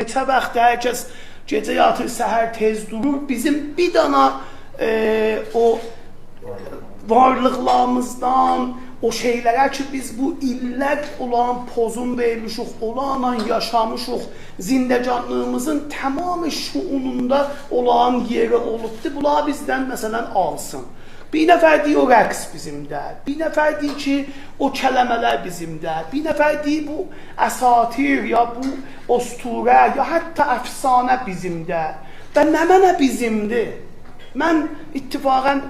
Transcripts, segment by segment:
Neçə vaxt hər kəs gecə yatır, səhər tez durur. Bizim bir dana o varlıqlarımızdan, o şeylərə ki, biz bu illər olan pozun vermişik, olanla yaşamışıq, zindəcanlığımızın tamamı şuununda olan yeri olubdur. Bunlar bizdən məsələn alsın. Bir nəfər deyir o rəqs bizimdə, bir nəfər deyir ki o kələmələr bizimdə, bir nəfər deyir bu əsatir ya bu osturə ya hətta əfsanə bizimdə və nə mənə bizimdir. Mən ittifaqən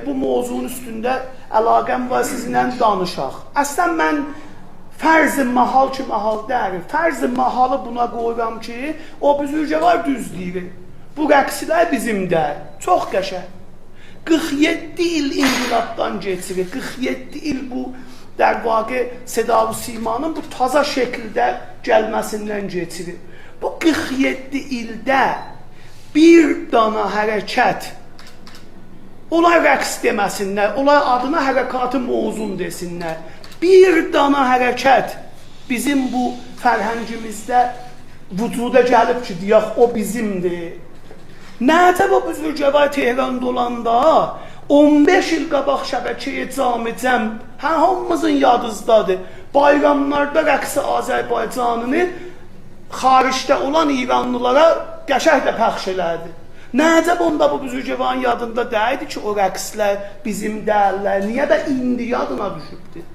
bu mövzunun üstündə əlaqəm var sizinlə danışaq. Əslən mən fərz-i mahal ki mahal deyir, fərz-i mahalı buna qoyuram ki o büzürcə var düz deyir. Bu rəqsilər bizimdə, çox qəşəng. 47 il inqilabdan geçirir, 47 il bu der vaqe Seda-u Simanın bu taza şəkildə gəlməsindən geçirir. Bu 47 ildə bir dana hərəkət, onlar rəqs deməsinlər, onlar adına hərəkatı mozun desinlər. Bir dana hərəkət bizim bu fərhəngimizdə vücuda gəlib ki, deyək, o bizimdir. Nədə bu büzürgəvar Tehranda olanda 15 il qabaq şəbəkəyə cami-cəm hamımızın yadızdadır. Bayramlarda rəqsi Azərbaycanını xaricdə olan İranlılara qəşəng də pəxş elədi. Nədə bunda bu büzürgəvarın yadında deyildi ki, o rəqslər bizim dəyərlər, niyə də indi yadına düşübdür?